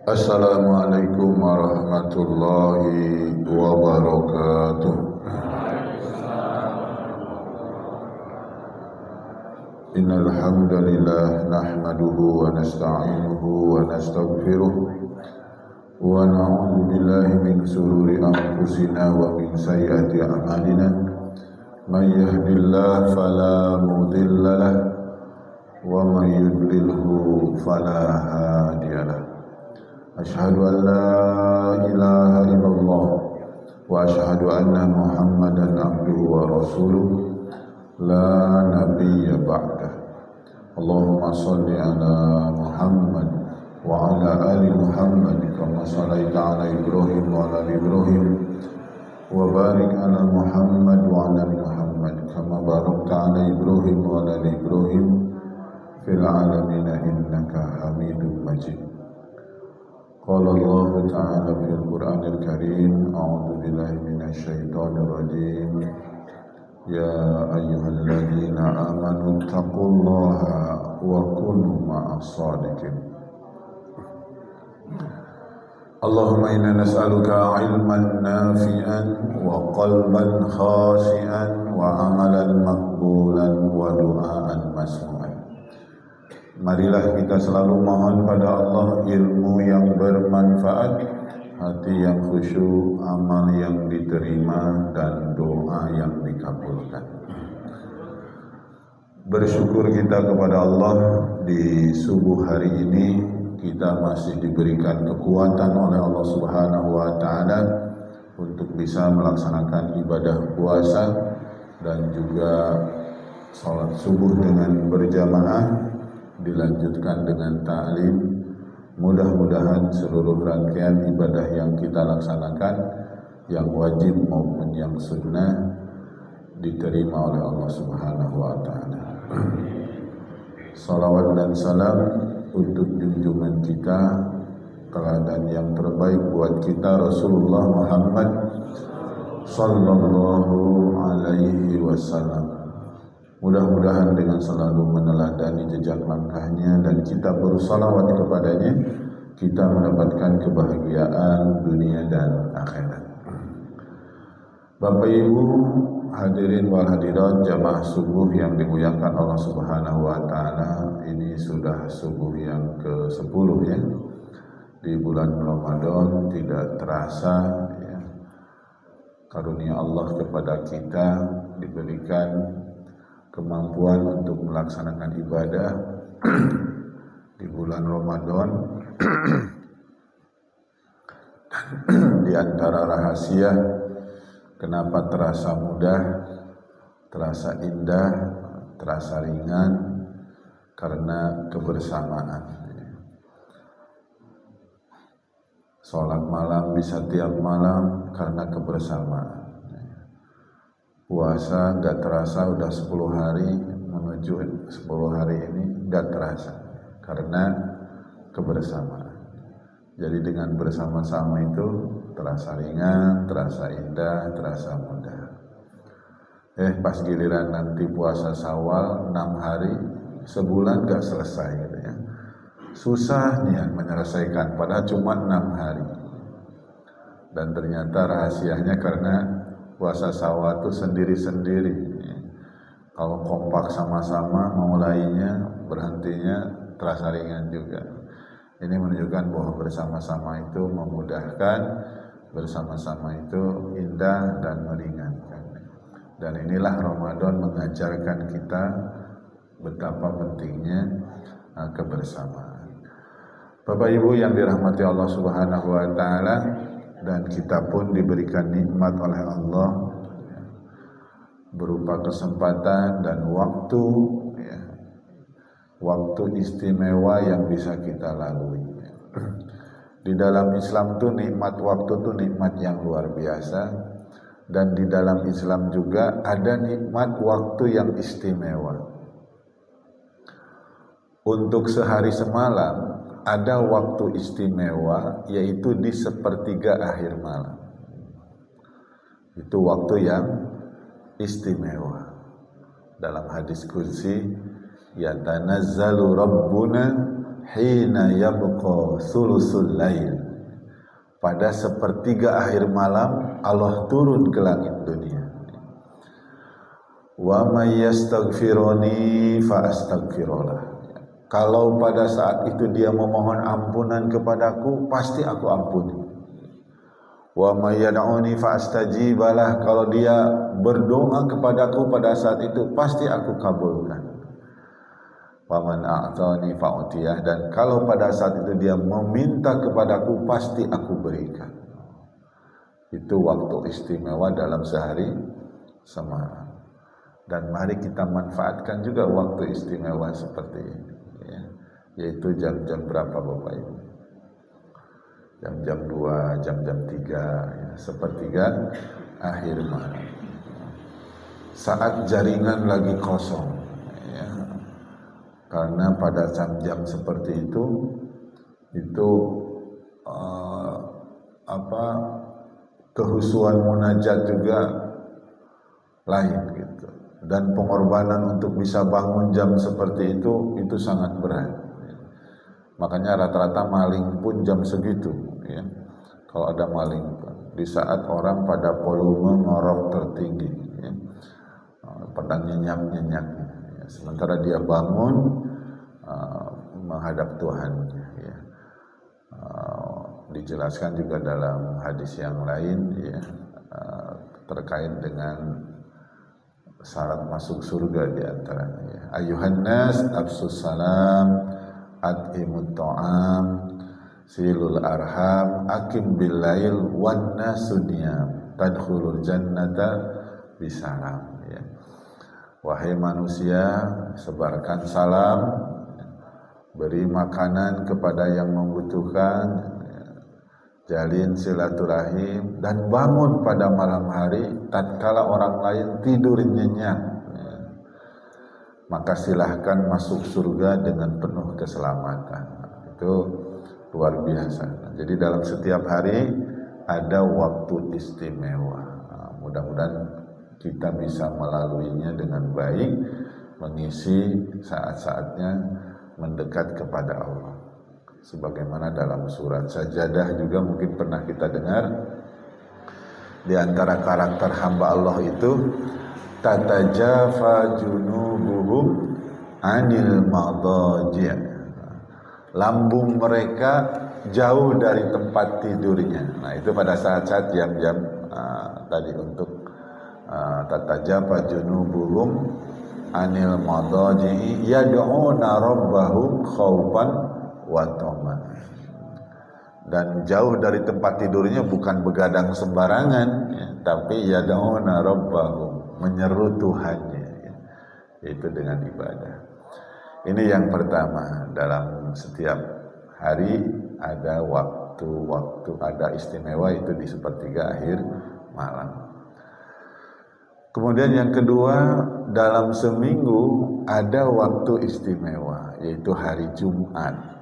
Assalamualaikum warahmatullahi wabarakatuh. Innal hamdalillah nahmaduhu wa nasta'inuhu wa nastaghfiruh wa na'udzu billahi min shururi anfusina wa min sayyiati a'malina. May yahdihillahu fala mudilla lahu wa may yudlilhu fala hadiyalah. Asyhadu an la ilaha illallah wa asyhadu anna Muhammadan abduhu wa rasuluh la nabiyya ba'dah. Allahumma shalli ala Muhammad wa ala ali Muhammad kama shallaita ala Ibrahim wa ala ali Ibrahim wa barik ala Muhammad wa ala ali Muhammad kama barakta ala Ibrahim wa ala ali Ibrahim fil alamin innaka Hamidum Majid. Qala Allah Ta'ala fil Qur'anil Karim, a'udzu billahi minasy syaithanir rajim. Ya ayyuhalladzina amanu taqullaha wa kunu ma'as shadiqin. Allahumma inna nas'aluka 'ilman nafi'an wa qalban khashi'an wa 'amalan maqbulan wa du'aan masmu'an. Marilah kita selalu mohon pada Allah ilmu yang bermanfaat, hati yang khusyuk, amal yang diterima, dan doa yang dikabulkan. Bersyukur kita kepada Allah di subuh hari ini kita masih diberikan kekuatan oleh Allah Subhanahu wa Ta'ala untuk bisa melaksanakan ibadah puasa dan juga salat subuh dengan berjamaah, dilanjutkan dengan ta'lim. Mudah-mudahan seluruh rangkaian ibadah yang kita laksanakan, yang wajib maupun yang sunnah, diterima oleh Allah Subhanahu wa Ta'ala. Salawat dan salam untuk junjungan kita, teladan yang terbaik buat kita, Rasulullah Muhammad sallallahu alaihi wasallam. Mudah-mudahan dengan selalu meneladani jejak langkahnya dan kita bersalawat kepadanya, kita mendapatkan kebahagiaan dunia dan akhirat. Bapak Ibu hadirin wal hadirat jamaah subuh yang dimuliakan Allah Subhanahu wa Ta'ala, ini sudah subuh yang ke-10 ya. Di bulan Ramadan tidak terasa ya, karunia Allah kepada kita diberikan kemampuan untuk melaksanakan ibadah di bulan Ramadan. Di antara rahasia kenapa terasa mudah, terasa indah, terasa ringan, karena kebersamaan. Sholat malam bisa tiap malam karena kebersamaan. Puasa gak terasa udah 10 hari, menuju 10 hari ini gak terasa karena kebersamaan. Jadi dengan bersama-sama itu terasa ringan, terasa indah, terasa mudah. Pas giliran nanti puasa Syawal 6 hari, sebulan gak selesai gitu ya. Susah nih menyelesaikan padahal cuma 6 hari. Dan ternyata rahasianya karena puasa Syawal itu sendiri-sendiri. Kalau kompak sama-sama, mulainya, berhentinya terasa ringan juga. Ini menunjukkan bahwa bersama-sama itu memudahkan, bersama-sama itu indah dan meringankan. Dan inilah Ramadan mengajarkan kita betapa pentingnya kebersamaan. Bapak Ibu yang dirahmati Allah Subhanahu wa Ta'ala, dan kita pun diberikan nikmat oleh Allah berupa kesempatan dan waktu ya, waktu istimewa yang bisa kita lalui. Di dalam Islam tuh nikmat waktu tuh nikmat yang luar biasa, dan di dalam Islam juga ada nikmat waktu yang istimewa. Untuk sehari semalam ada waktu istimewa, yaitu di sepertiga akhir malam. Itu waktu yang istimewa. Dalam hadis qudsi, yatanazzalu rabbuna hina yabqa sulusul lail, pada sepertiga akhir malam Allah turun ke langit dunia. Wa may yastaghfiruni fa astaghfirullah, kalau pada saat itu dia memohon ampunan kepadaku, pasti aku ampuni. Wa may yad'uni fa astajibalah, kalau dia berdoa kepadaku pada saat itu, pasti aku kabulkan. Wa man a'tani fa utiyah, dan kalau pada saat itu dia meminta kepadaku, pasti aku berikan. Itu waktu istimewa dalam sehari semalam. Dan mari kita manfaatkan juga waktu istimewa seperti ini, ya. Yaitu jam-jam berapa Bapak Ibu? Jam-jam 2, jam-jam 3, ya, sepertiga akhir malam. Saat jaringan lagi kosong, ya. Karena pada jam-jam seperti itu kehusuan munajat juga lain gitu. Dan pengorbanan untuk bisa bangun jam seperti itu sangat berat. Makanya rata-rata maling pun jam segitu, ya. Kalau ada maling di saat orang pada volume ngorok tertinggi, ya, pada nyenyak-nyenyak, ya. Sementara dia bangun menghadap Tuhannya, ya. Dijelaskan juga dalam hadis yang lain, ya, terkait dengan syarat masuk surga di antaranya, ya. Ayuhan nas afsus salam at'imut ta'am silul arham akim bil lail wan nasudiyam tadkhulul jannata bisalam, ya. Wahai manusia, sebarkan salam, beri makanan kepada yang membutuhkan, ya. Jalin silaturahim, dan bangun pada malam hari tatkala orang lain tidur nyenyak, ya. Maka silahkan masuk surga dengan penuh keselamatan. Itu luar biasa. Jadi dalam setiap hari ada waktu istimewa. Mudah-mudahan kita bisa melaluinya dengan baik, mengisi saat-saatnya mendekat kepada Allah. Sebagaimana dalam surat Sajadah juga mungkin pernah kita dengar, di antara karakter hamba Allah itu tatajafa junubuhum anil madaji', lambung mereka jauh dari tempat tidurnya. Nah, itu pada saat-saat jam-jam tadi untuk tatajafa junubuhum anil madaji' yad'una rabbahum khaufan wa tama'an. Dan jauh dari tempat tidurnya bukan begadang sembarangan, ya, tapi yad'una rabbahum, menyeru Tuhannya, ya, yaitu dengan ibadah. Ini yang pertama, dalam setiap hari ada waktu ada istimewa, itu di sepertiga akhir malam. Kemudian yang kedua, dalam seminggu ada waktu istimewa, yaitu hari Jumat.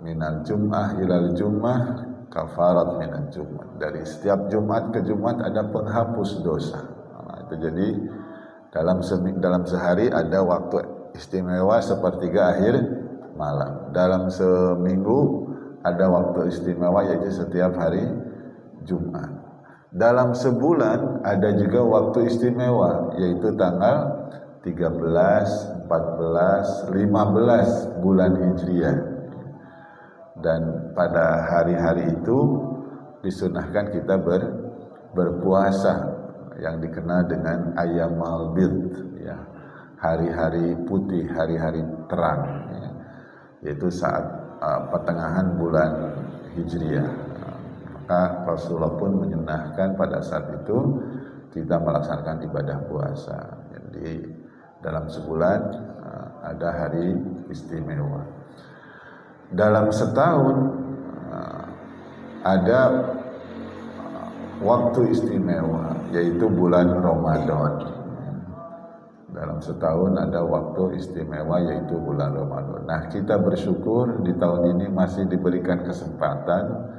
Minal Jum'ah ilal Jum'ah kafarat minal Jum'ah. Dari setiap Jumat ke Jumat ada penghapus dosa. Nah, itu jadi dalam sehari ada waktu istimewa sepertiga akhir malam. Dalam seminggu ada waktu istimewa, yaitu setiap hari Jumat. Dalam sebulan ada juga waktu istimewa, yaitu tanggal 13, 14, 15 bulan Hijriah. Dan pada hari-hari itu disunahkan kita berpuasa yang dikenal dengan Ayyamul Bid, ya, hari-hari putih, hari-hari terang, ya, yaitu saat pertengahan bulan Hijriah. Maka Rasulullah pun menyunahkan pada saat itu kita melaksanakan ibadah puasa. Jadi dalam sebulan ada hari istimewa. Dalam setahun ada waktu istimewa, yaitu bulan Ramadan. Dalam setahun ada waktu istimewa, yaitu bulan Ramadan. Nah, kita bersyukur di tahun ini masih diberikan kesempatan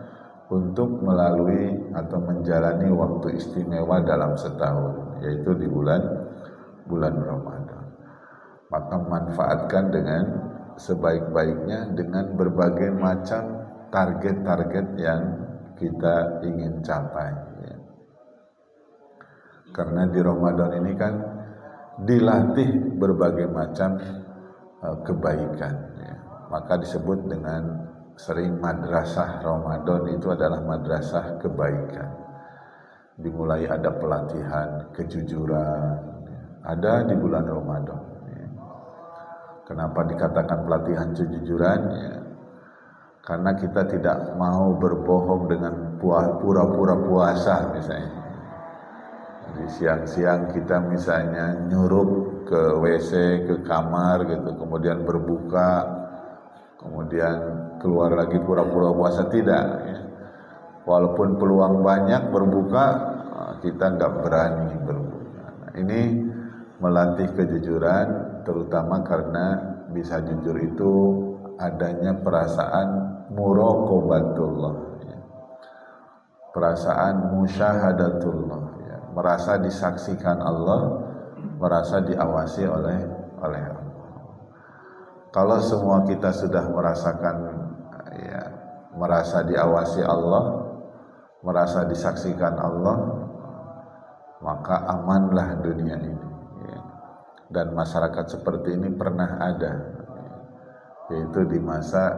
untuk melalui atau menjalani waktu istimewa dalam setahun, yaitu di bulan Ramadan. Maka manfaatkan dengan sebaik-baiknya dengan berbagai macam target-target yang kita ingin capai ya. Karena di Ramadan ini kan dilatih berbagai macam kebaikan ya. Maka disebut dengan sering madrasah Ramadan itu adalah madrasah kebaikan. Dimulai ada pelatihan kejujuran ya. Ada di bulan Ramadan ya. Kenapa dikatakan pelatihan kejujuran ya? Karena kita tidak mau berbohong dengan pura-pura puasa misalnya. Di siang-siang kita misalnya nyurup ke WC, ke kamar gitu, kemudian berbuka, kemudian keluar lagi pura-pura puasa, tidak ya. Walaupun peluang banyak berbuka, kita nggak berani berbuka. Nah, ini melatih kejujuran, terutama karena bisa jujur itu adanya perasaan muraqabatullah ya. Perasaan musyahadatullah ya. Merasa disaksikan Allah, merasa diawasi oleh Allah. Kalau semua kita sudah merasakan ya, merasa diawasi Allah, merasa disaksikan Allah, maka amanlah dunia ini ya. Dan masyarakat seperti ini pernah ada ya, yaitu di masa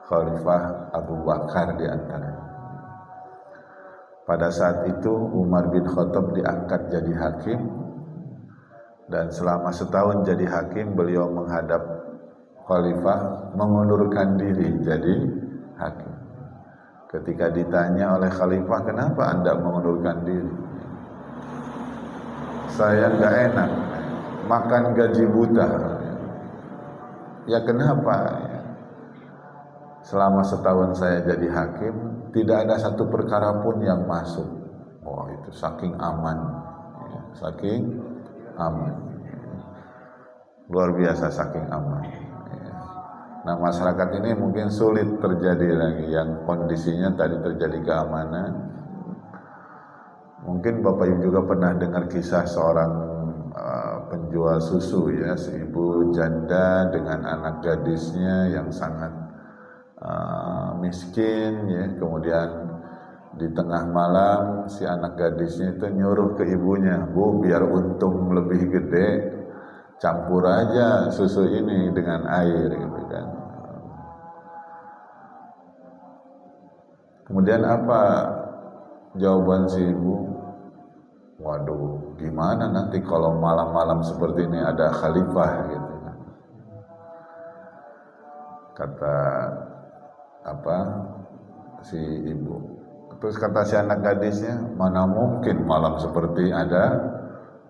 Khalifah Abu Bakar di antara. Pada saat itu Umar bin Khattab diangkat jadi hakim, dan selama setahun jadi hakim beliau menghadap Khalifah mengundurkan diri jadi hakim. Ketika ditanya oleh Khalifah, kenapa Anda mengundurkan diri? Saya nggak enak makan gaji buta. Ya kenapa? Selama setahun saya jadi hakim, tidak ada satu perkara pun yang masuk. Oh, itu saking aman ya, saking aman, luar biasa saking aman ya. Nah, masyarakat ini mungkin sulit terjadi lagi yang kondisinya tadi terjadi keamanan. Mungkin Bapak Ibu juga pernah dengar kisah seorang penjual susu ya, si ibu janda dengan anak gadisnya yang sangat miskin ya. Kemudian di tengah malam si anak gadisnya itu nyuruh ke ibunya, Bu, biar untung lebih gede, campur aja susu ini dengan air gitu kan. Kemudian apa jawaban si ibu? Waduh, gimana nanti kalau malam-malam seperti ini ada khalifah gitu kan. Kata si ibu. Terus kata si anak gadisnya, mana mungkin malam seperti ada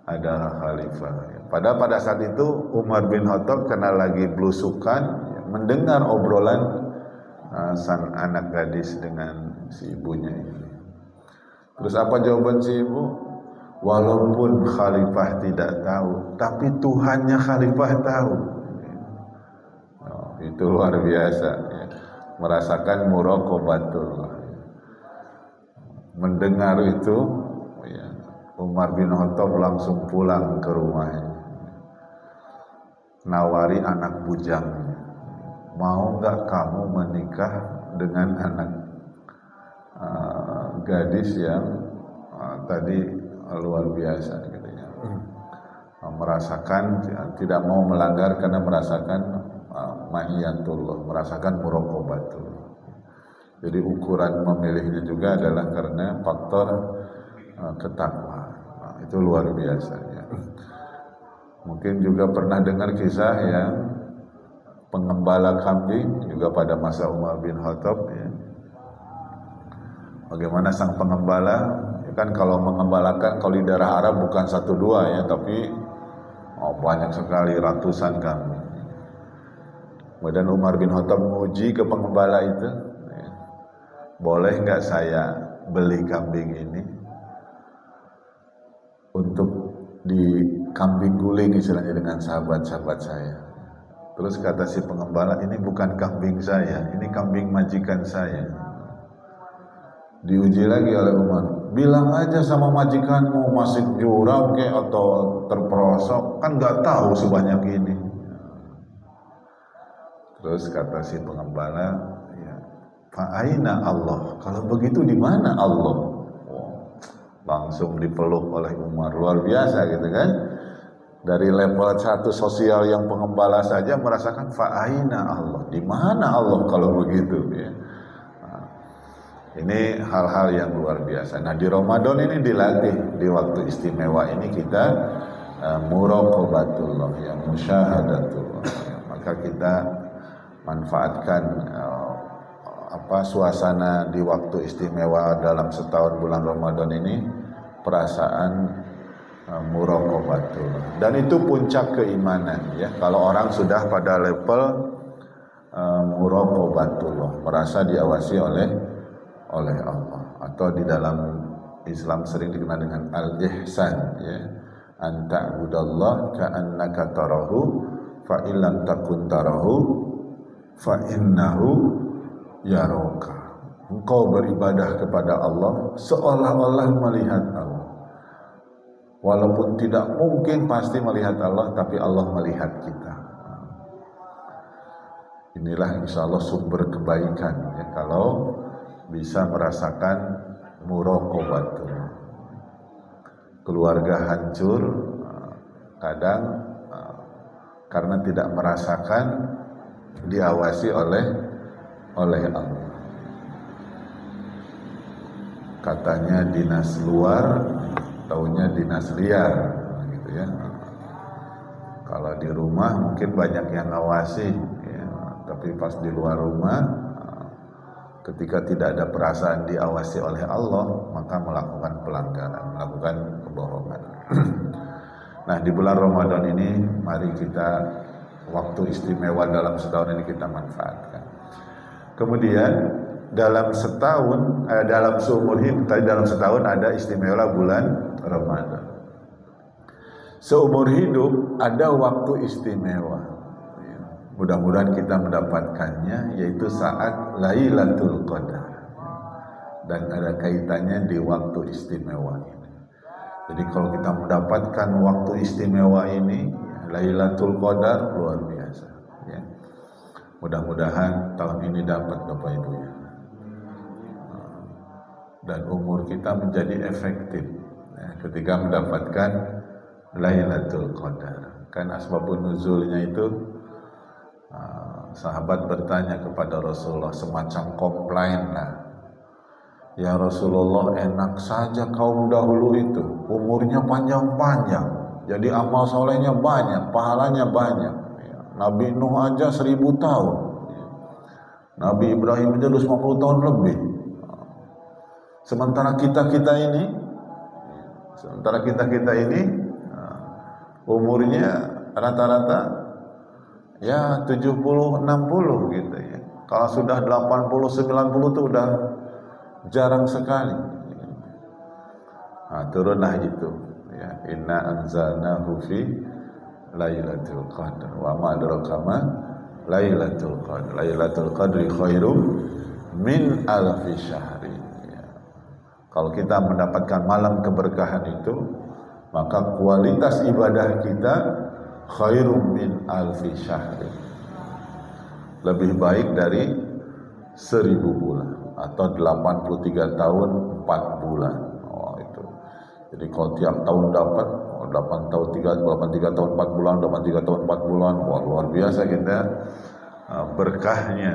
khalifah. Padahal pada saat itu Umar bin Khattab karena lagi belusukan mendengar obrolan sang anak gadis dengan si ibunya ini. Terus apa jawaban si ibu? Walaupun khalifah tidak tahu, tapi Tuhannya khalifah tahu. Oh, itu luar biasa ya. Merasakan muraqabatullah. Mendengar itu ya, Umar bin Khattab langsung pulang ke rumahnya, nawari anak bujangnya, mau nggak kamu menikah dengan anak gadis yang tadi luar biasa gitu ya. Merasakan tidak mau melanggar karena merasakan ma'iyatullah, merasakan muraqabatullah. Jadi ukuran memilihnya juga adalah karena faktor ketakwaan. Nah, itu luar biasa ya. Mungkin juga pernah dengar kisah yang pengembala kambing juga pada masa Umar bin Khattab ya. Bagaimana sang pengembala ya kan, kalau mengembalakan kalau di daerah Arab bukan 1-2 ya, tapi banyak sekali, ratusan kambing. Kemudian Umar bin Khattab menguji ke pengembala itu ya, boleh nggak saya beli kambing ini untuk di kambing guling istilahnya dengan sahabat-sahabat saya. Terus kata si pengembala, ini bukan kambing saya, ini kambing majikan saya. Diuji lagi oleh Umar, bilang aja sama majikanmu masuk jurang ke atau terperosok, kan nggak tahu sebanyak ini. Terus kata si pengembala, ya, fa'aina Allah? Kalau begitu di mana Allah? Oh, langsung dipeluk oleh Umar, luar biasa gitu kan. Dari level 1 sosial yang pengembala saja merasakan fa'aina Allah? Di mana Allah kalau begitu ya. Ini hal-hal yang luar biasa. Nah di Ramadan ini dilatih, di waktu istimewa ini kita muraqabatullah, ya, musyahadatullah, ya. Maka kita manfaatkan suasana di waktu istimewa dalam setahun bulan Ramadan ini, perasaan muraqabatullah. Dan itu puncak keimanan ya. Kalau orang sudah pada level muraqabatullah, merasa diawasi oleh Allah, atau di dalam Islam sering dikenal dengan al-ihsan ya, anta budallah ka'annaka tarahu fa illam takun tarahu fa innahu yaraka. Engkau beribadah kepada Allah seolah-olah melihat Allah, walaupun tidak mungkin pasti melihat Allah, tapi Allah melihat kita. Inilah insya Allah sumber kebaikan ya, kalau bisa merasakan muraqabatullah. Keluarga hancur kadang karena tidak merasakan diawasi oleh Allah. Katanya dinas luar, taunya dinas liar gitu ya. Kalau di rumah mungkin banyak yang ngawasi ya, tapi pas di luar rumah, ketika tidak ada perasaan diawasi oleh Allah, maka melakukan pelanggaran, melakukan kebohongan. Nah di bulan Ramadan ini, mari kita, waktu istimewa dalam setahun ini kita manfaatkan. Kemudian dalam setahun, dalam seumur hidup, dalam setahun ada istimewa bulan Ramadan. Seumur hidup ada waktu istimewa. Mudah-mudahan kita mendapatkannya, yaitu saat Lailatul Qadar, dan ada kaitannya di waktu istimewa ini. Jadi kalau kita mendapatkan waktu istimewa ini, Lailatul Qadar, luar biasa ya. Mudah-mudahan tahun ini dapat Bapak Ibu ya. Dan umur kita menjadi efektif ya, ketika mendapatkan Lailatul Qadar. Kan asbabun nuzulnya itu, sahabat bertanya kepada Rasulullah, semacam komplain lah. Ya Rasulullah, enak saja kaum dahulu itu, umurnya panjang-panjang, jadi amal solehnya banyak, pahalanya banyak. Nabi Nuh aja 1000 tahun, Nabi Ibrahim aja 50 tahun lebih. Sementara kita ini umurnya rata-rata ya 70-60 gitu ya. Kalau sudah 80-90 itu udah jarang sekali. Nah, turunlah itu ya, inna anzalnahu fi lailatul qadar wa ma adraka ma lailatul qadar. Lailatul qadri khairum min alfi syahri ya. Kalau kita mendapatkan malam keberkahan itu, maka kualitas ibadah kita khairum min alfi syahri, lebih baik dari 1000 bulan atau 83 tahun 4 bulan. Oh itu. Jadi kalau tiap tahun dapat 83 tahun 4 bulan, 83 tahun 4 bulan, wah luar biasa kita berkahnya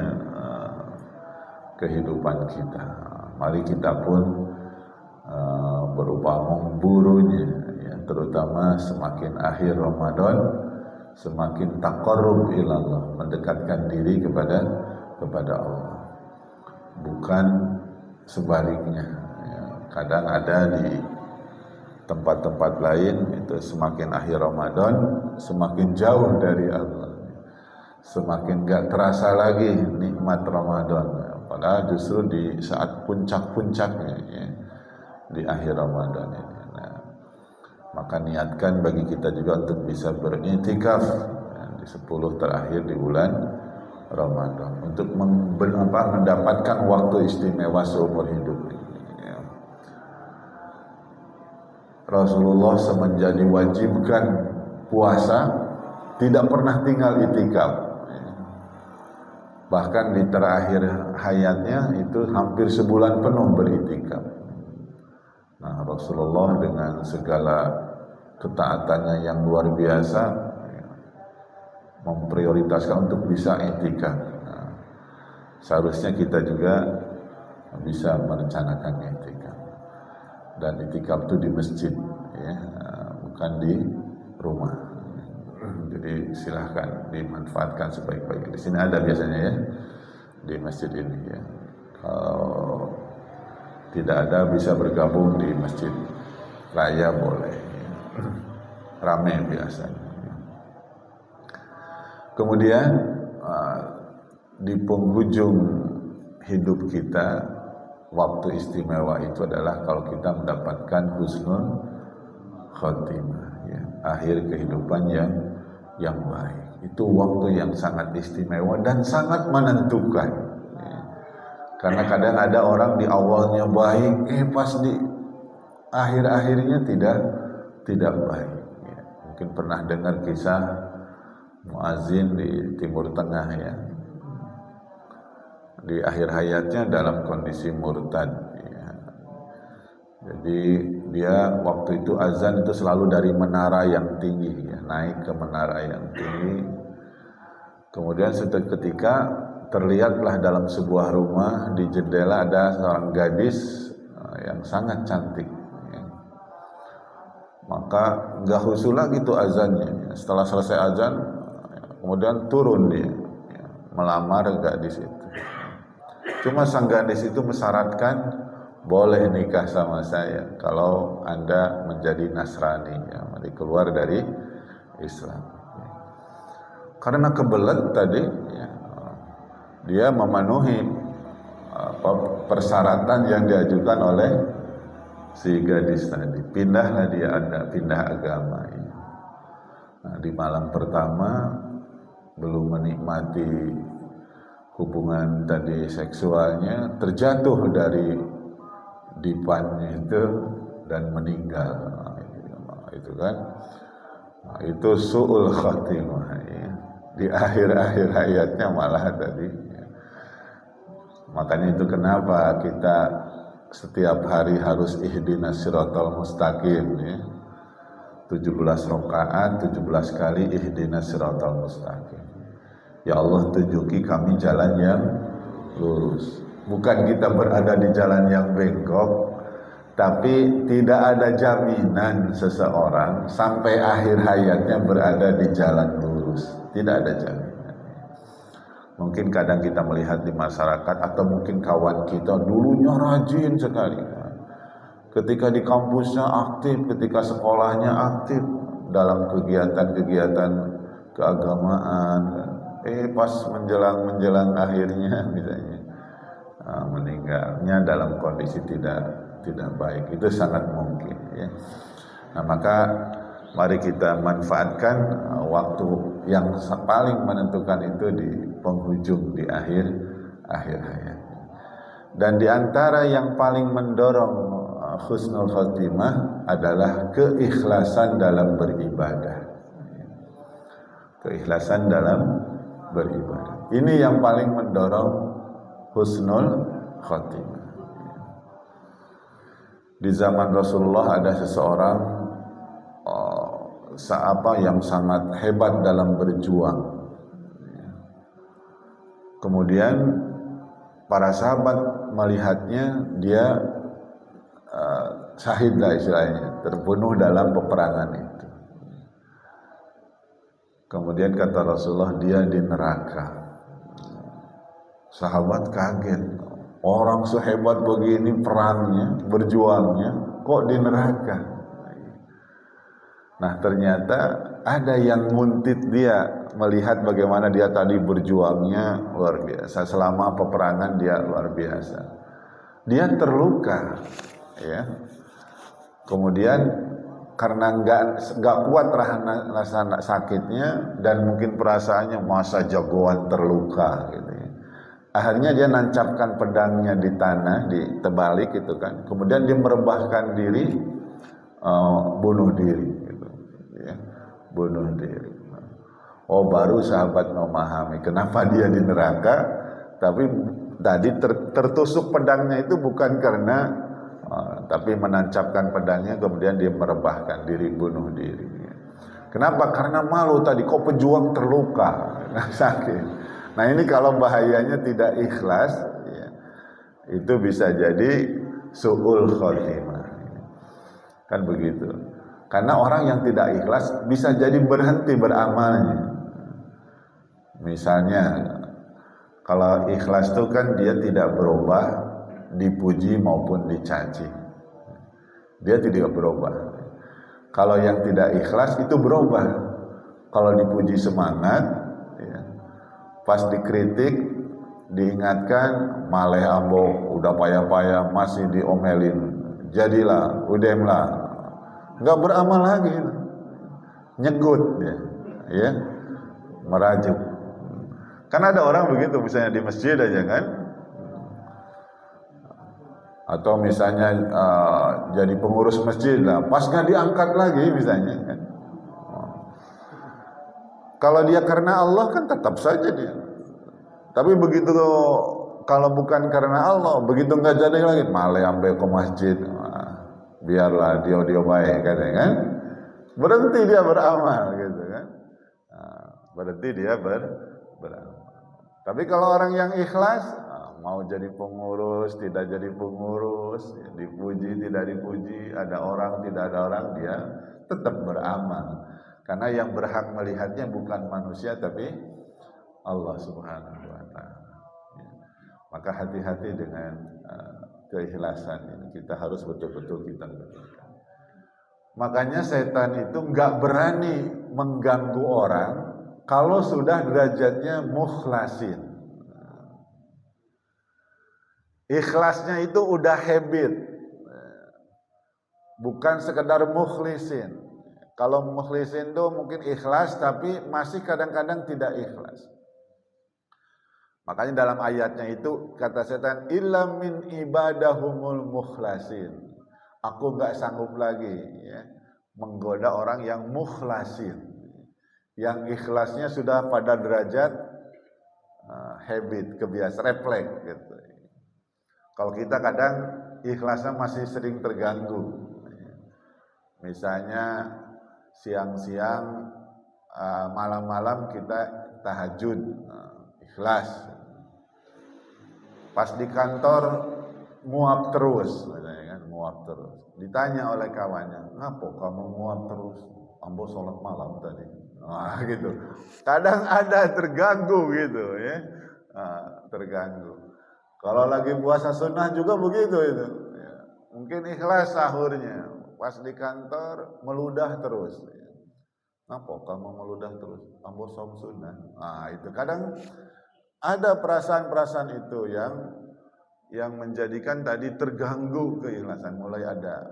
kehidupan kita. Mari kita pun berupaya memburunya ya, terutama semakin akhir Ramadan, semakin taqarrub ilallah, mendekatkan diri kepada Allah, bukan sebaliknya ya. Kadang ada di tempat-tempat lain itu semakin akhir Ramadan semakin jauh dari Allah, semakin gak terasa lagi nikmat Ramadan, padahal justru di saat puncak-puncaknya ya, di akhir Ramadan ini. Nah, maka niatkan bagi kita juga untuk bisa beriktikaf ya, di 10 terakhir di bulan Ramadan, untuk mendapatkan waktu istimewa seumur hidup ini ya. Rasulullah semenjak diwajibkan puasa tidak pernah tinggal itikaf ya. Bahkan di terakhir hayatnya itu hampir sebulan penuh beritikaf. Nah, Rasulullah dengan segala ketaatannya yang luar biasa memprioritaskan untuk bisa iktikaf. Nah, seharusnya kita juga bisa merencanakan iktikaf. Dan iktikaf itu di masjid, ya, bukan di rumah. Jadi silahkan dimanfaatkan sebaik-baiknya. Di sini ada biasanya ya, di masjid ini ya. Kalau tidak ada bisa bergabung di masjid raya boleh. Ya. Ramai biasanya. Kemudian di penghujung hidup kita, waktu istimewa itu adalah kalau kita mendapatkan husnul khotimah, ya, akhir kehidupan yang baik. Itu waktu yang sangat istimewa dan sangat menentukan, ya. Karena kadang ada orang di awalnya baik, pas di akhir-akhirnya tidak baik, ya. Mungkin pernah dengar kisah muazin di Timur Tengah, ya, di akhir hayatnya dalam kondisi murtad, ya. Jadi dia waktu itu azan itu selalu dari menara yang tinggi, ya, naik ke menara yang tinggi. Kemudian seketika terlihatlah dalam sebuah rumah di jendela ada seorang gadis yang sangat cantik, ya. Maka nggak khusyuk lagi tuh azannya, ya. Setelah selesai azan, kemudian turun dia, ya, melamar gadis itu. Cuma sang gadis itu mensyaratkan boleh nikah sama saya kalau Anda menjadi Nasrani, ya, keluar dari Islam. Karena kebelet tadi, ya, dia memenuhi persyaratan yang diajukan oleh si gadis tadi. Pindahlah dia, pindah agama. Ya. Nah, di malam pertama belum menikmati hubungan tadi seksualnya, terjatuh dari dipannya itu dan meninggal. Itu kan, itu su'ul khatimah, ya. Di akhir-akhir hayatnya malah tadi, ya. Makanya itu kenapa kita setiap hari harus ihdinas siratal mustaqim, ya. 17 rakaat 17 kali ihdinas siratal mustaqim. Ya Allah, tunjuki kami jalan yang lurus. Bukan kita berada di jalan yang bengkok, tapi tidak ada jaminan seseorang sampai akhir hayatnya berada di jalan lurus. Tidak ada jaminan. Mungkin kadang kita melihat di masyarakat atau mungkin kawan kita dulunya rajin sekali. Ketika di kampusnya aktif, ketika sekolahnya aktif dalam kegiatan-kegiatan keagamaan. Pas menjelang akhirnya misalnya meninggalnya dalam kondisi tidak baik. Itu sangat mungkin, ya. Nah, maka mari kita manfaatkan waktu yang paling menentukan itu di penghujung, di akhir hayat. Dan di antara yang paling mendorong husnul khotimah adalah keikhlasan dalam beribadah. Keikhlasan dalam beribadah. Ini yang paling mendorong husnul khotimah. Di zaman Rasulullah ada seseorang yang sangat hebat dalam berjuang. Kemudian para sahabat melihatnya, dia syahid lah istilahnya, terbunuh dalam peperangan itu. Kemudian kata Rasulullah, dia di neraka. Sahabat kaget, orang sehebat begini perangnya, berjuangnya, kok di neraka? Nah, ternyata ada yang nguntit dia, melihat bagaimana dia tadi berjuangnya luar biasa. Selama peperangan dia luar biasa. Dia terluka, ya. Kemudian karena nggak kuat rasa sakitnya dan mungkin perasaannya masa jagoan terluka gitu, ya. Akhirnya dia nancapkan pedangnya di tanah, terbalik gitu kan. Kemudian dia merebahkan diri, bunuh diri gitu, ya. Bunuh diri. Oh, baru sahabat memahami kenapa dia di neraka, tapi tadi tertusuk pedangnya itu bukan karena tapi menancapkan pedangnya kemudian dia merebahkan diri, bunuh diri. Kenapa? Karena malu tadi, kok pejuang terluka, sakit. Nah ini kalau bahayanya tidak ikhlas, ya, itu bisa jadi su'ul khotimah. Kan begitu. Karena orang yang tidak ikhlas bisa jadi berhenti beramalnya. Misalnya, kalau ikhlas itu kan dia tidak berubah, dipuji maupun dicaci. Dia tidak berubah. Kalau yang tidak ikhlas itu berubah. Kalau dipuji semangat, ya, pas dikritik, diingatkan, maleh ambo, udah payah-payah, masih diomelin, jadilah, udemlah, nggak beramal lagi, nyegut dia, ya, merajuk. Kan ada orang begitu, misalnya di masjid aja kan, atau misalnya jadi pengurus masjid lah, pas nggak diangkat lagi misalnya kan. Kalau dia karena Allah kan tetap saja dia. Tapi begitu kalau bukan karena Allah, begitu nggak jadi lagi, malah ambil ke masjid, biarlah dia baik katanya kan. Berhenti dia beramal gitu kan. Berhenti dia beramal. Tapi kalau orang yang ikhlas, mau jadi pengurus, tidak jadi pengurus, dipuji, tidak dipuji, ada orang, tidak ada orang, dia tetap beramal. Karena yang berhak melihatnya bukan manusia, tapi Allah Subhanahu wa Ta'ala. Maka hati-hati dengan keikhlasan ini. Kita harus betul-betul kita betulkan. Makanya setan itu nggak berani mengganggu orang kalau sudah derajatnya mukhlasin. Ikhlasnya itu udah habit, bukan sekedar mukhlisin. Kalau mukhlisin itu mungkin ikhlas tapi masih kadang-kadang tidak ikhlas. Makanya dalam ayatnya itu kata setan, illa min ibadahumul mukhlasin. Aku enggak sanggup lagi ya, menggoda orang yang mukhlasin, yang ikhlasnya sudah pada derajat habit, kebiasaan, refleks gitu. Kalau kita kadang ikhlasnya masih sering terganggu. Misalnya siang-siang, malam-malam kita tahajud, ikhlas. Pas di kantor nguap terus, kan, nguap terus. Ditanya oleh kawannya, ngapa kamu nguap terus? Ambo sholat malam tadi. Nah, gitu. Kadang ada terganggu gitu ya, terganggu. Kalau lagi puasa sunnah juga begitu itu. Ya. Mungkin ikhlas sahurnya, pas di kantor meludah terus. Ngapa kamu meludah terus? Ambo som sunnah. Nah, itu kadang ada perasaan-perasaan itu yang menjadikan tadi terganggu keikhlasan, mulai ada.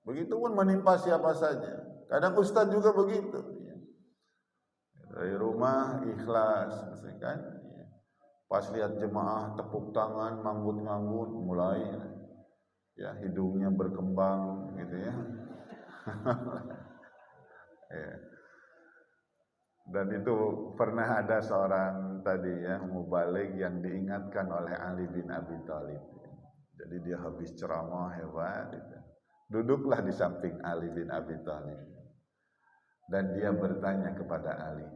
Begitupun menimpa siapa saja. Kadang ustaz juga begitu. Dari rumah ikhlas, kan? Pas lihat jemaah tepuk tangan, manggut-manggut, mulai ya hidungnya berkembang gitu ya. Ya. Dan itu pernah ada seorang tadi ya mubaligh yang diingatkan oleh Ali bin Abi Thalib. Jadi dia habis ceramah hebat gitu. Duduklah di samping Ali bin Abi Thalib. Dan dia bertanya kepada Ali,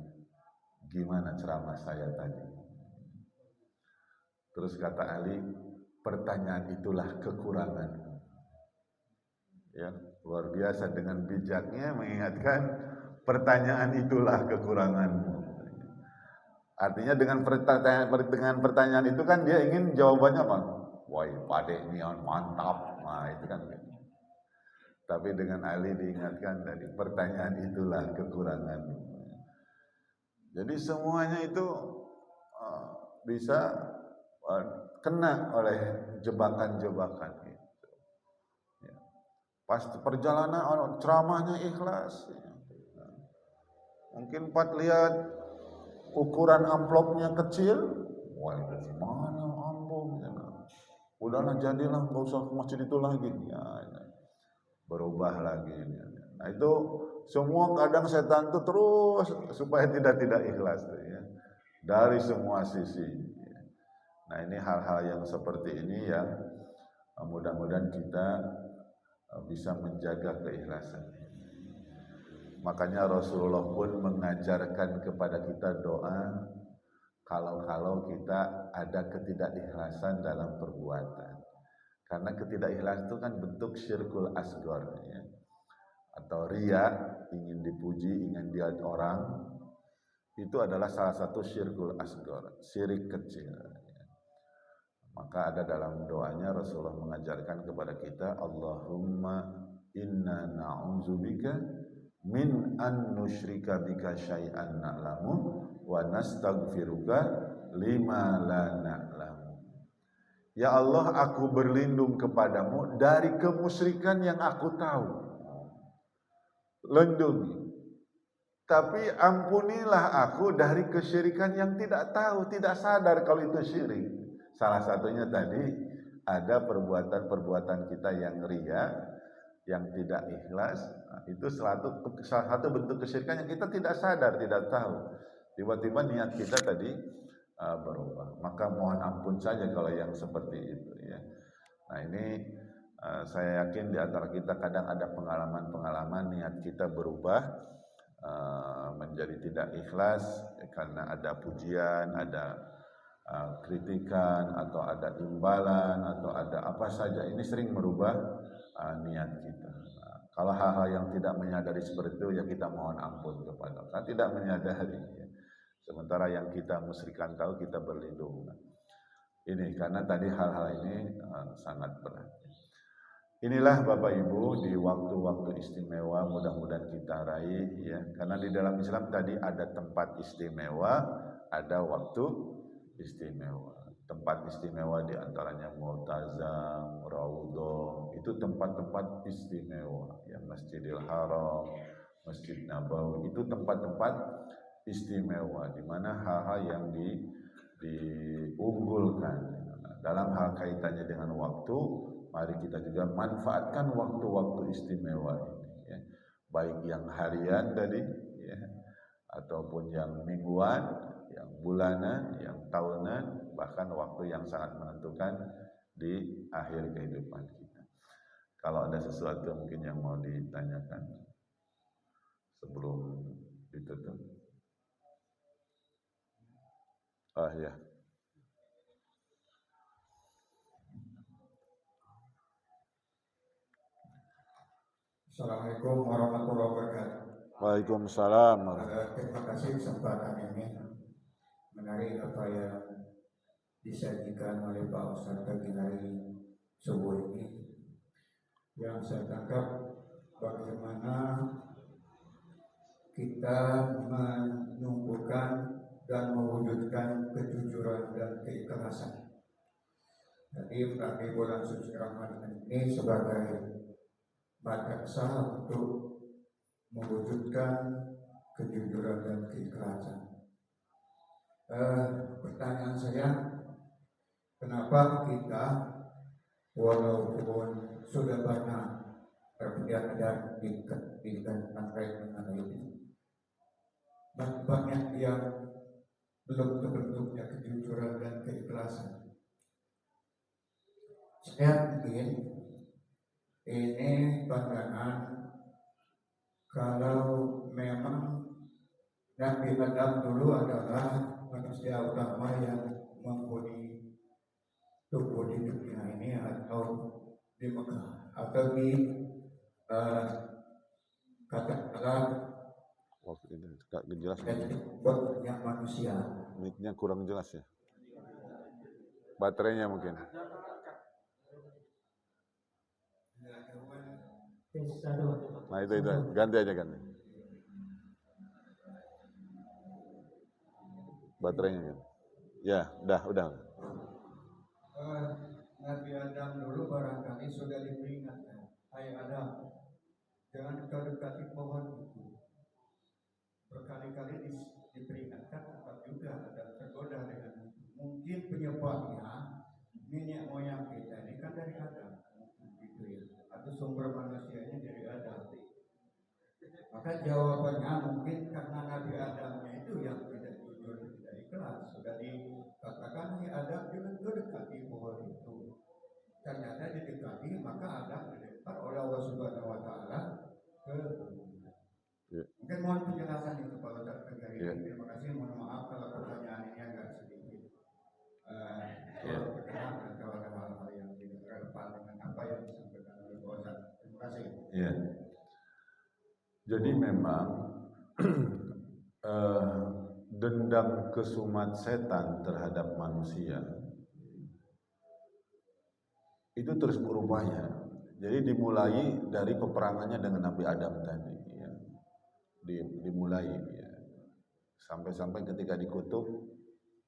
gimana ceramah saya tadi? Terus kata Ali, pertanyaan itulah kekurangan. Ya, luar biasa dengan bijaknya mengingatkan, pertanyaan itulah kekuranganmu. Artinya dengan pertanyaan itu kan dia ingin jawabannya apa? Wah, pade nian mantap. Nah, itu kan. Tapi dengan Ali diingatkan dari pertanyaan itulah kekuranganmu. Jadi semuanya itu bisa kena oleh jebakan-jebakan itu. Ya. Pas perjalanan ceramahnya ikhlas. Ya. Mungkin lihat ukuran amplopnya kecil, wah itu mana amplop? Ya. Udahlah jadilah, nggak usah ke masjid itu lagi. Ya. Berubah lagi. Ya. Nah itu semua kadang setan itu terus supaya tidak ikhlas ya. Dari semua sisi. Nah ini hal-hal yang seperti ini ya, mudah-mudahan kita bisa menjaga keikhlasan. Makanya Rasulullah pun mengajarkan kepada kita doa kalau kita ada ketidakikhlasan dalam perbuatan. Karena ketidakikhlasan itu kan bentuk syirkul asghar ya. Atau riya, ingin dipuji, ingin dilihat orang, itu adalah salah satu syirkul asghar, syirik kecil. Maka ada dalam doanya Rasulullah mengajarkan kepada kita, Allahumma inna na'udzubika min an nusyrika bika syai'an na'lamu wa nastaghfiruka lima la na'lamu. Ya Allah, aku berlindung kepadamu dari kemusyrikan yang aku tahu. Lindungi. Tapi ampunilah aku dari kesyirikan yang tidak tahu, tidak sadar kalau itu syirik. Salah satunya tadi ada perbuatan-perbuatan kita yang riya, yang tidak ikhlas. Nah, itu salah satu bentuk kesyirikan yang kita tidak sadar, tidak tahu. Tiba-tiba niat kita tadi berubah. Maka mohon ampun saja kalau yang seperti itu ya. Nah ini saya yakin di antara kita kadang ada pengalaman-pengalaman niat kita berubah menjadi tidak ikhlas karena ada pujian, ada kritikan atau ada imbalan atau ada apa saja. Ini sering merubah niat kita. Nah, kalau hal-hal yang tidak menyadari seperti itu ya kita mohon ampun kepada Allah. Tidak menyadari ya. Sementara yang kita musyrikan tahu kita berlindung. Ini karena tadi hal-hal ini sangat berat. Inilah Bapak Ibu di waktu-waktu istimewa mudah-mudahan kita raih ya. Karena di dalam Islam tadi ada tempat istimewa, ada waktu istimewa. Tempat istimewa di antaranya Mu'tazam, Raudhah, itu tempat-tempat istimewa ya. Masjidil Haram, Masjid Nabawi itu tempat-tempat istimewa di mana hal-hal yang diunggulkan. Dalam hal kaitannya dengan waktu, mari kita juga manfaatkan waktu-waktu istimewa ini ya. Baik yang harian tadi ya, ataupun yang mingguan, yang bulanan, yang tahunan, bahkan waktu yang sangat menentukan di akhir kehidupan kita. Kalau ada sesuatu mungkin yang mau ditanyakan sebelum ditutup. Ya. Assalamualaikum warahmatullahi wabarakatuh. Waalaikumsalam. Terima kasih kesempatan ini. Menarik apa yang disajikan oleh Pak Ustadz pagi hari subuh ini. Yang saya tangkap bagaimana kita menumbuhkan dan mewujudkan kejujuran dan keikhlasan. Jadi di bulan suci Ramadan ini sebagai madrasah untuk mewujudkan kejujuran dan keikhlasan. Pertanyaan saya, kenapa kita walaupun sudah banyak terpelajari di terkait dengan ini, banyak yang belum terbentuknya kejujuran dan keikhlasan? Saya mungkin ini pandangan kalau memang Nabi Adam dulu adalah manusia utama yang menghuni tubuh di dunia ini atau di Mekah atau di katakanlah Waktu ini gak jelas. banyak manusia. Mic-nya kurang jelas ya. Baterainya mungkin. Nah itu ganti aja ganti. Baterainya kan. Ya, udah. Nabi Adam dulu barangkali sudah diperingatkan, hai Adam, jangan kau dekati pohon itu. Berkali-kali diperingatkan, tetap juga Adam tergoda dengan itu. Mungkin penyebabnya nenek moyang kita ini kan dari Adam, gitu ya. Atau sumber manusianya dari Adam. Maka jawabannya mungkin karena Nabi Adamnya itu yang tidak jujur, tidak ikhlas. Sudah dikatakan Nabi Adam itu dekati pohon itu. Ternyata didekati, maka Adam dilempar oleh Allah Subhanahu Wa Taala ke bumi. Mungkin mohon penjelasan itu Pak Ustaz Tegari. Terima kasih. Mohon maaf kalau pertanyaan ini agak sedikit berkenaan atau ada hal-hal yang tidak relevan dengan apa yang disampaikan oleh Pak Ustaz. Terima kasih. Ya. Jadi memang dendam kesumat setan terhadap manusia itu terus berupaya. Jadi dimulai dari peperangannya dengan Nabi Adam tadi, ya. Dimulai, ya. Sampai-sampai ketika dikutuk,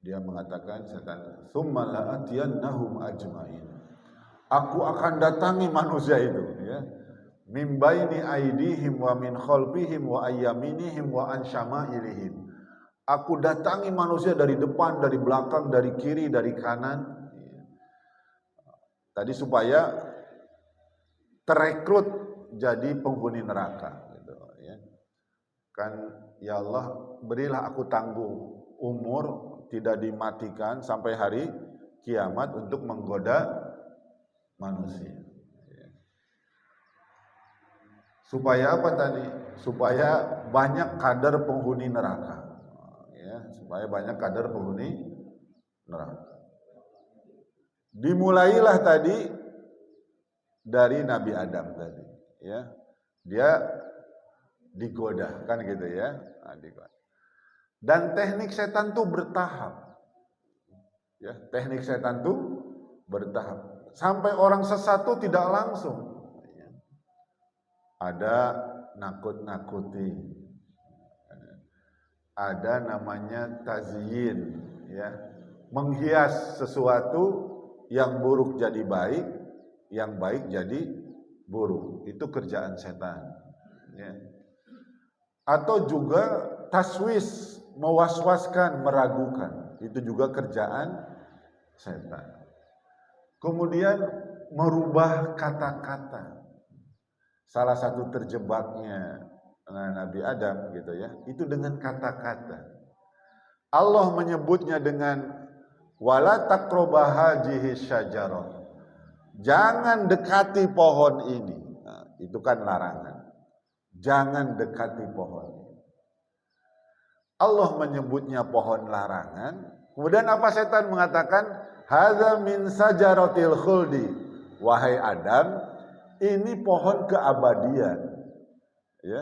dia mengatakan setan, "Tsumma la'atiyannahum ajmain." Aku akan datangi manusia itu, ya. Min baini aidihim wa min khalfihim wa ayyaminihim wa an syama'ilihim. Aku datangi manusia dari depan, dari belakang, dari kiri, dari kanan. Tadi supaya terekrut jadi penghuni neraka, gitu, ya. Kan ya Allah, berilah aku tangguh umur tidak dimatikan sampai hari kiamat untuk menggoda manusia. Supaya apa tadi? Supaya banyak kadar penghuni neraka, ya. Supaya banyak kadar penghuni neraka. Dimulailah tadi dari Nabi Adam tadi, ya. Dia digoda, kan gitu, ya. Digoda. Dan teknik setan tuh bertahap, ya. Teknik setan tuh bertahap. Sampai orang sesat tuh tidak langsung. Ada nakut-nakuti, ada namanya tazyin, ya. Menghias sesuatu yang buruk jadi baik, yang baik jadi buruk. Itu kerjaan setan, ya. Atau juga taswis, mewaswaskan, meragukan. Itu juga kerjaan setan. Kemudian merubah kata-kata. Salah satu terjebaknya Nabi Adam, gitu, ya, itu dengan kata-kata. Allah menyebutnya dengan wala taqraba hadhihi syajarah. Jangan dekati pohon ini. Nah, itu kan larangan. Jangan dekati pohon. Allah menyebutnya pohon larangan. Kemudian apa setan mengatakan? Hadza min sajaratil khuldi. Wahai Adam, ini pohon keabadian, ya.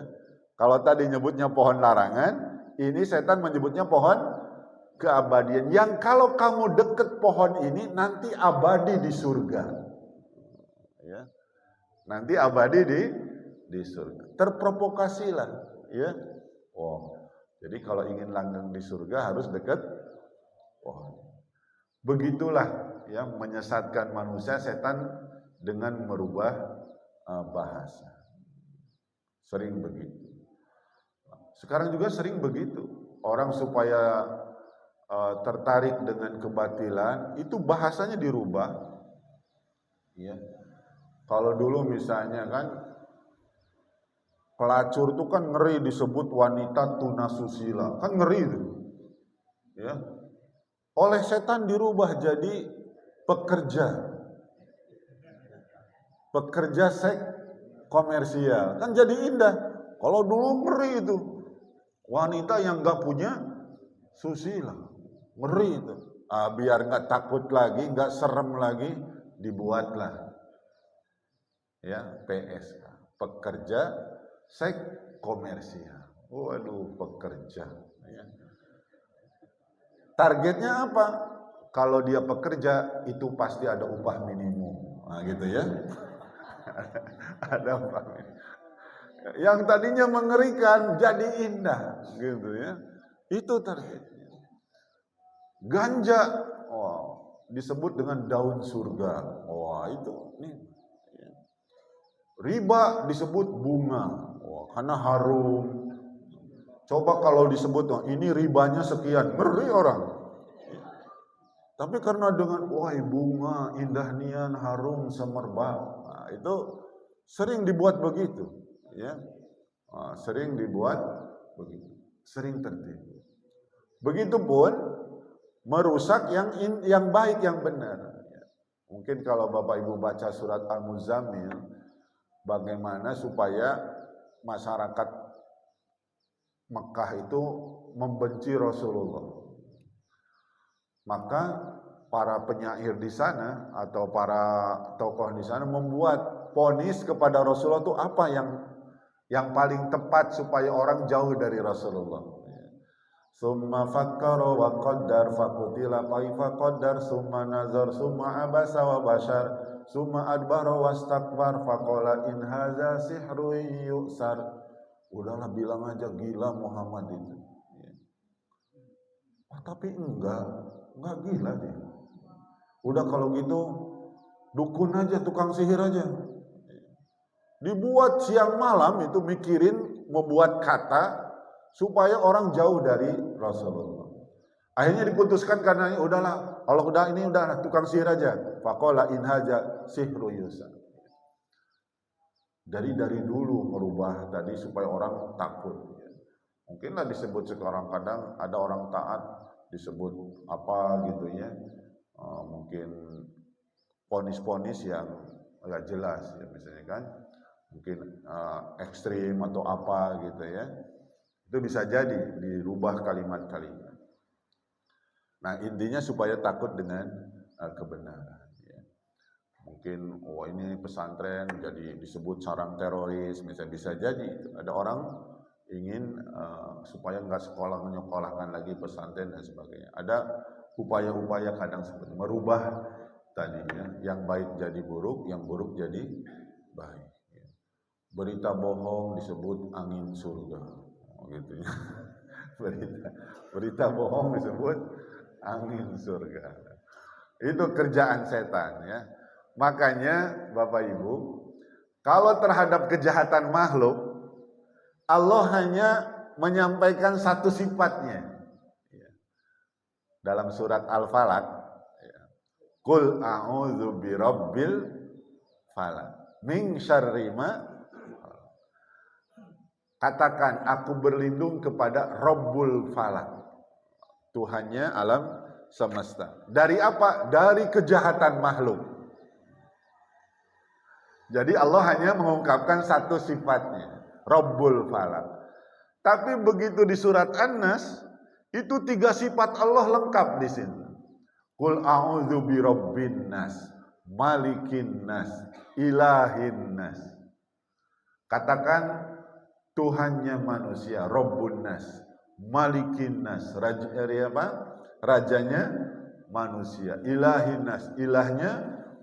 Kalau tadi nyebutnya pohon larangan, ini setan menyebutnya pohon keabadian. Yang kalau kamu deket pohon ini nanti abadi di surga, ya. Nanti abadi di surga. Terprovokasilah, ya. Oh, jadi kalau ingin langgeng di surga harus deket pohon. Begitulah, ya, menyesatkan manusia setan dengan merubah bahasa. Sering begitu. Sekarang juga sering begitu. Orang supaya tertarik dengan kebatilan, itu bahasanya dirubah, ya. Kalau dulu misalnya kan pelacur itu kan ngeri disebut wanita tunasusila, kan ngeri itu, ya. Oleh setan dirubah jadi pekerja seks komersial, kan jadi indah. Kalau dulu ngeri itu, wanita yang nggak punya susila, ngeri itu. Biar nggak takut lagi, nggak serem lagi, dibuatlah, ya, PSK, pekerja seks komersial. Waduh, pekerja, ya. Targetnya apa? Kalau dia pekerja itu pasti ada upah minimum, nah, gitu, ya. Ada upah minimum. Yang tadinya mengerikan jadi indah, gitu, ya. Itu targetnya. Ganja, disebut dengan daun surga. Itu nih. Riba disebut bunga, karena harum. Coba kalau disebut ini ribanya sekian, ngeri orang. Tapi karena dengan bunga, indah nian, harum, semerbak, itu sering dibuat begitu, ya. Sering dibuat begitu, sering tertipu. Begitupun merusak yang baik, yang benar. Mungkin kalau Bapak Ibu baca surat Al-Muzammil, bagaimana supaya masyarakat Mekah itu membenci Rasulullah. Maka para penyair di sana atau para tokoh di sana membuat vonis kepada Rasulullah itu apa yang paling tepat supaya orang jauh dari Rasulullah. Summa fakkara wa qaddar faqutila kaifa qaddar summa nazar summa abasa wa bashar summa adbara wastakbar faqala in hadza sihrun yusar. Udahlah bilang aja gila Muhammad itu. Tapi enggak gila dia. Udah kalau gitu dukun aja, tukang sihir aja. Dibuat siang malam itu mikirin membuat kata supaya orang jauh dari Rasulullah. Akhirnya diputuskan karena udahlah, kalau ini udah tukang sihir aja. Faqala in haja sihru yusa. Dari dulu merubah tadi supaya orang takut. Mungkinlah disebut sekarang kadang ada orang taat disebut apa gitu ya. Mungkin ponis-ponis yang agak jelas ya, misalnya kan mungkin ekstrim atau apa gitu ya, itu bisa jadi dirubah kalimat-kalimat. Nah intinya supaya takut dengan kebenaran ya. Mungkin ini pesantren jadi disebut sarang teroris, misalnya bisa jadi ada orang ingin supaya nggak menyekolahkan lagi pesantren dan sebagainya. Ada upaya-upaya kadang seperti merubah tadinya yang baik jadi buruk, yang buruk jadi baik. Berita bohong disebut angin surga, gitu ya. Berita bohong disebut angin surga. Itu kerjaan setan ya. Makanya Bapak Ibu, kalau terhadap kejahatan makhluk, Allah hanya menyampaikan satu sifatnya. Dalam surat Al-Falaq, Qul a'udzu birabbil falaq min syarri ma. Katakan aku berlindung kepada Rabbul Falaq, Tuhannya alam semesta. Dari apa? Dari kejahatan makhluk. Jadi Allah hanya mengungkapkan satu sifatnya, Rabbul Falaq. Tapi begitu di surat An-Nas, itu 3 sifat Allah lengkap di sini. Qul a'udzu birabbin nas, malikin nas, ilahin nas. Katakan Tuhannya manusia, Rabbun nas, malikin nas, rajanya manusia, ilahin nas, ilahnya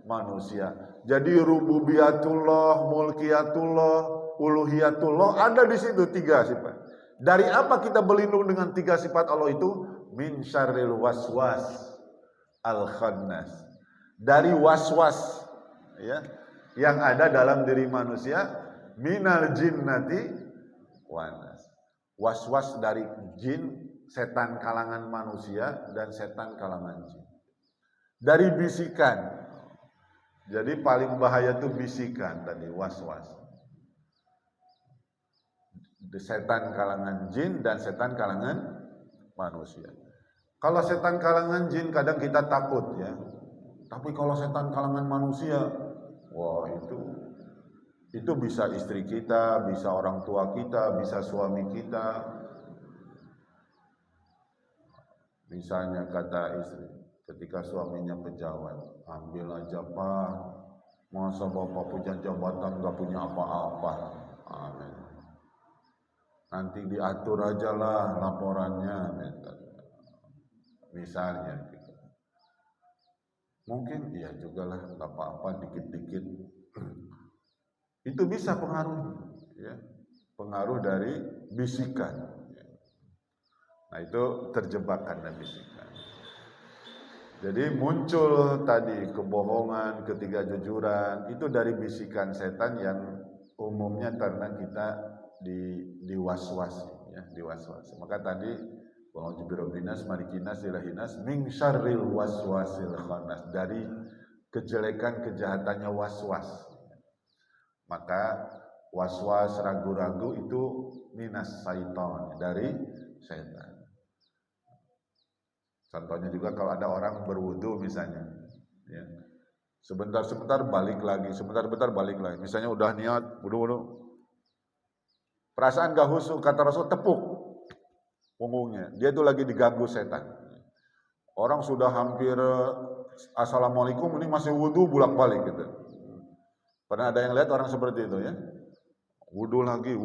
manusia. Jadi rububiyatullah, mulkiyatullah, uluhiyatullah ada di situ 3 sifat. Dari apa kita berlindung dengan 3 sifat Allah itu? Min syarril waswas al-khannas. Dari waswas ya, yang ada dalam diri manusia, minal jinnati wanas. Waswas dari jin, setan kalangan manusia dan setan kalangan jin. Dari bisikan. Jadi paling bahaya itu bisikan tadi, waswas. Setan kalangan jin dan setan kalangan manusia. Kalau setan kalangan jin kadang kita takut ya. Tapi kalau setan kalangan manusia, wah itu bisa istri kita, bisa orang tua kita, bisa suami kita. Misalnya kata istri, ketika suaminya pejabat, ambil aja Pak, masa bapak punya jabatan gak punya apa-apa. Amin. Nanti diatur aja lah laporannya. Misalnya gitu. Mungkin iya juga lah, gak apa-apa dikit-dikit. Itu bisa pengaruh ya. Pengaruh dari bisikan. Nah itu terjebak karena bisikan. Jadi muncul tadi kebohongan, ketidakjujuran, itu dari bisikan setan yang umumnya karena kita diwaswas ya, diwaswas. Maka tadi wa'udzu birabbinas malikinas ilahinas min syarril waswasil khannas, dari kejelekan kejahatannya waswas. Maka was-was, ragu-ragu itu minas syaiton, dari setan. Contohnya juga kalau ada orang berwudu misalnya, ya. Sebentar-sebentar balik lagi, sebentar-bentar balik lagi. Misalnya udah niat wudu, perasaan gak khusyuk, kata Rasul tepuk punggungnya. Dia itu lagi diganggu setan. Orang sudah hampir assalamualaikum, ini masih wudu bolak-balik gitu. Pernah ada yang lihat orang seperti itu ya? Wudu lagi,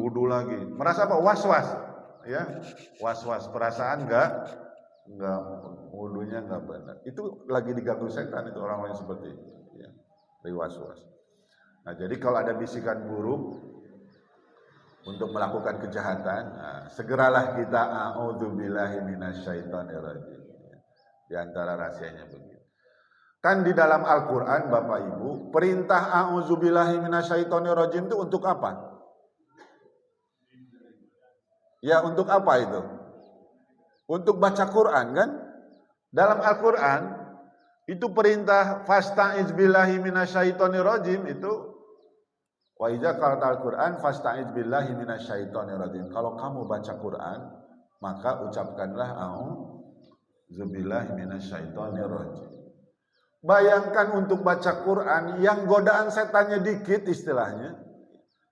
merasa apa? Was-was, ya, was-was, perasaan nggak wudunya nggak benar. Itu lagi diganggu setan itu orang-orang seperti itu, ya, dari was-was. Nah, jadi kalau ada bisikan buruk untuk melakukan kejahatan, nah, segeralah kita a'udzubillahi minasyaitonirrajim. Di antara rahasianya begitu. Kan di dalam Al-Qur'an Bapak Ibu, perintah a'udzubillahi minasyaitonirrajim itu untuk apa? Ya, untuk apa itu? Untuk baca Quran kan? Dalam Al-Quran itu perintah fasta'iz billahi minasyaitonirrajim itu wa idza qara'ta al-Quran fasta'iz billahi minasyaitonirrajim. Kalau kamu baca Quran, maka ucapkanlah a'udzubillahi minasyaitonirrajim. Bayangkan untuk baca Quran yang godaan setannya dikit istilahnya,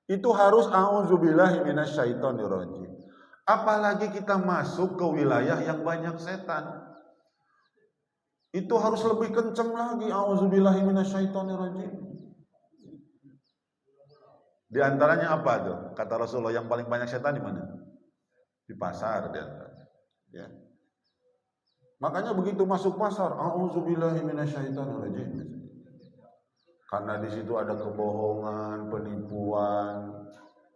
itu harus a'udzubillahi minasyaitonirrajim. Apalagi kita masuk ke wilayah yang banyak setan. Itu harus lebih kenceng lagi. A'udzubillahi minasyaitonirrajim. Di antaranya apa tuh? Kata Rasulullah, yang paling banyak setan di mana? Di pasar di antaranya. Ya. Makanya begitu masuk pasar, a'udzubillahi minasyaitonirrajim. Karena di situ ada kebohongan, penipuan,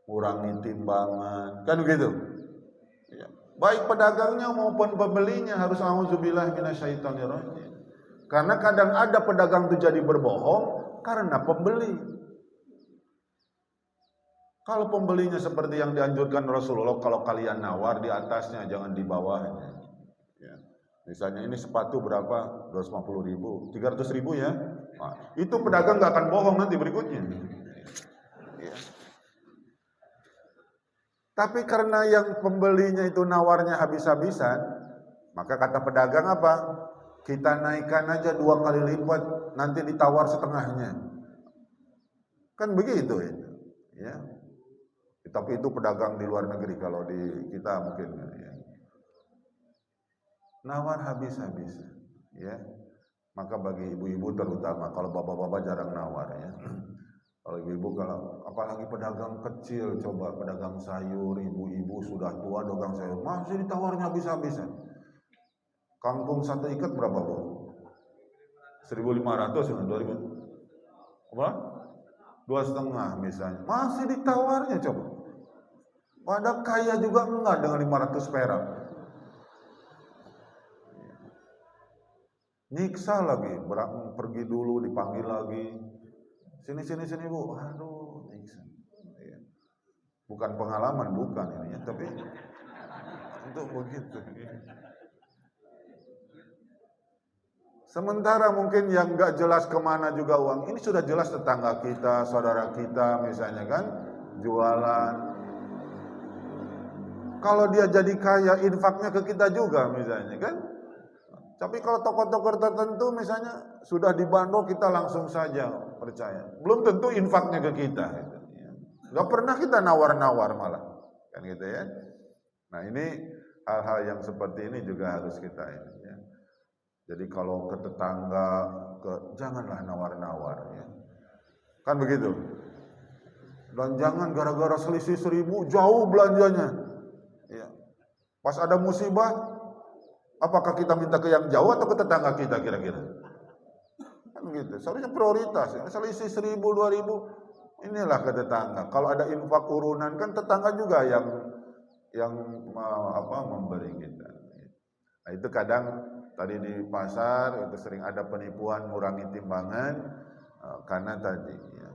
kurangi timbangan, kan begitu. Baik pedagangnya maupun pembelinya harus a'udzubillahi minasyaitonirrajim. Karena kadang ada pedagang itu jadi berbohong karena pembeli. Kalau pembelinya seperti yang dianjurkan Rasulullah, kalau kalian nawar di atasnya jangan di bawahnya. Ya. Misalnya ini sepatu berapa? 250.000, 300.000 ya. Nah, itu pedagang nggak akan bohong nanti berikutnya. Ya. Tapi karena yang pembelinya itu nawarnya habis-habisan, maka kata pedagang apa? Kita naikkan aja 2 kali lipat, nanti ditawar setengahnya. Kan begitu ya. Tapi itu pedagang di luar negeri, kalau di kita mungkin ya. Nawar habis-habisan, ya. Maka bagi ibu-ibu terutama, kalau bapak-bapak jarang nawar ya. Kalau ibu-ibu, kalau apalagi pedagang kecil, coba pedagang sayur, ibu-ibu sudah tua dagang sayur, masih ditawarnya habis-habisan. Kangkung satu ikat berapa Bu? 1.500 ya, 2.000. Apa? 2,5 misalnya, masih ditawarnya coba. Padahal kaya juga enggak dengan 500 perak. Nyiksa lagi, pergi dulu dipanggil lagi. Sini Bu, aduh, nyiksa. Bukan pengalaman, bukan ini ya, tapi untuk begitu. Sementara mungkin yang nggak jelas kemana juga uang, ini sudah jelas tetangga kita, saudara kita misalnya kan, jualan. Kalau dia jadi kaya, infaknya ke kita juga misalnya kan. Tapi kalau tokoh-tokoh tertentu misalnya sudah dibandol, kita langsung saja percaya. Belum tentu infaknya ke kita. Gitu. Gak pernah kita nawar-nawar malah. Kan gitu ya. Nah ini hal-hal yang seperti ini juga harus kita ini ya. Jadi kalau ke tetangga, janganlah nawar-nawar ya. Kan begitu. Dan jangan gara-gara selisih 1.000 jauh belanjanya. Ya. Pas ada musibah, apakah kita minta ke yang jauh atau ke tetangga kita kira-kira? Kan gitu. Seharusnya prioritas. Ya. Selisih 1.000, 2.000, inilah ke tetangga. Kalau ada infak urunan kan tetangga juga yang memberi kita. Nah itu kadang tadi di pasar itu sering ada penipuan ngurangi timbangan karena tadi ya.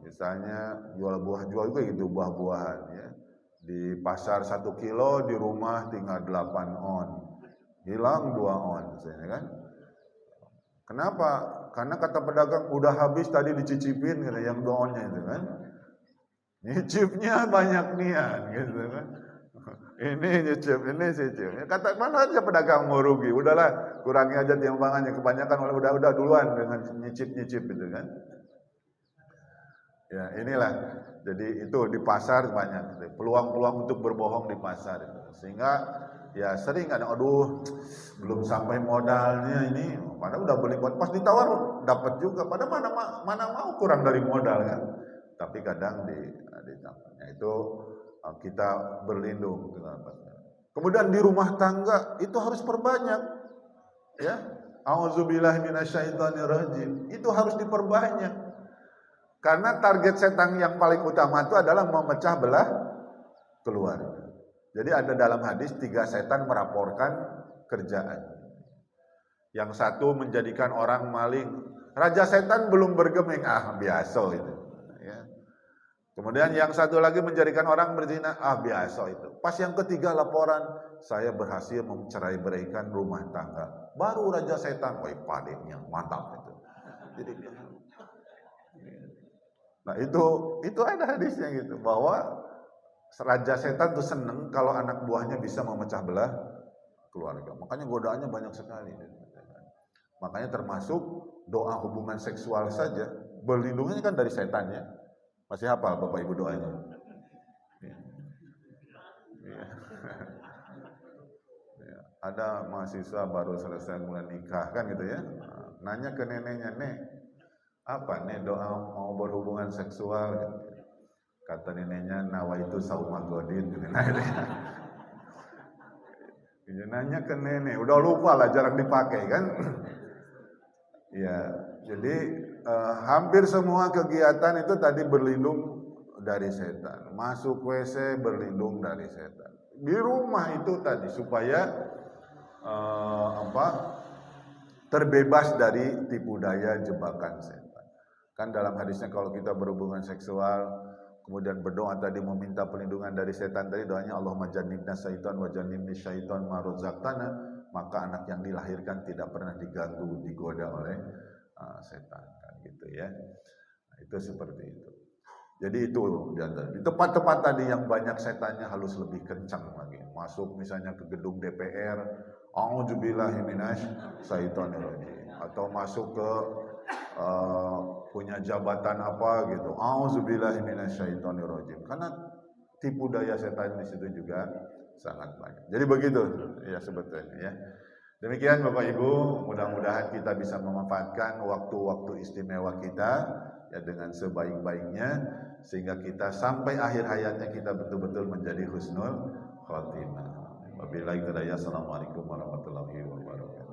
Misalnya jual juga gitu, buah-buahan ya. Di pasar 1 kilo, di rumah tinggal 8 on. Hilang 2 on misalnya kan. Kenapa? Karena kata pedagang udah habis tadi dicicipin gitu, yang 2 onnya itu kan. Nyicipnya banyak nian gitu kan. Ini nyicip, ini nyicip. Kata mana aja pedagang mau rugi. Udahlah, kurangi aja timbangannya. Kebanyakan udah duluan dengan nyicip-nyicip gitu kan. Ya, inilah. Jadi itu di pasar banyak peluang-peluang untuk berbohong di pasar itu. Sehingga ya sering ada aduh belum sampai modalnya ini, padahal udah beli pas ditawar dapat juga, padahal mana mau kurang dari modal kan. Tapi kadang ditawarnya itu kita berlindung dengan apa. Kemudian di rumah tangga itu harus perbanyak ya. Auzubillahi minasyaitonirrajim. Itu harus diperbanyak. Karena target setan yang paling utama itu adalah memecah belah keluarga. Jadi ada dalam hadis 3 setan meraporkan kerjaan. Yang satu menjadikan orang maling. Raja setan belum bergeming, biasa itu. Ya. Kemudian yang satu lagi menjadikan orang berzina, biasa itu. Pas yang ketiga laporan, saya berhasil mencerai beraikan rumah tangga. Baru raja setan, padenya mantap itu. Jadi nah itu ada hadisnya gitu, bahwa raja setan tuh seneng kalau anak buahnya bisa memecah belah keluarga. Makanya godaannya banyak sekali. Makanya termasuk doa hubungan seksual saja, berlindungnya kan dari setan ya. Masih hafal Bapak Ibu doanya? Ya. Ya. Ya. Ada mahasiswa baru selesai mulai nikah kan gitu ya. Nanya ke neneknya, "Nek, apa nih doa mau berhubungan seksual?" Kata neneknya, "Nawaitu saumah godin." Nanya ke nenek, udah lupa lah, jarang dipakai kan. Ya, jadi hampir semua kegiatan itu tadi berlindung dari setan. Masuk WC berlindung dari setan. Di rumah itu tadi supaya terbebas dari tipu daya jebakan setan. Kan dalam hadisnya kalau kita berhubungan seksual kemudian berdoa tadi meminta perlindungan dari setan, tadi doanya Allahumma jannibna syaitan wa jannibni syaitan ma razaqtana, maka anak yang dilahirkan tidak pernah diganggu, digoda oleh setan kan gitu ya. Nah, itu seperti itu. Jadi itu di tempat-tempat tadi yang banyak setannya harus lebih kencang lagi. Masuk misalnya ke gedung DPR, auzubillahi minasyaitonirrajim, atau masuk ke punya jabatan apa gitu, auzubillahi minasyaitonirrajim. Karena tipu daya setan di situ juga sangat banyak. Jadi begitu ya sebetulnya ya. Demikian Bapak Ibu, mudah-mudahan kita bisa memanfaatkan waktu-waktu istimewa kita ya dengan sebaik-baiknya sehingga kita sampai akhir hayatnya kita betul-betul menjadi husnul khotimah. Wabillahi taufiq. Assalamualaikum warahmatullahi wabarakatuh.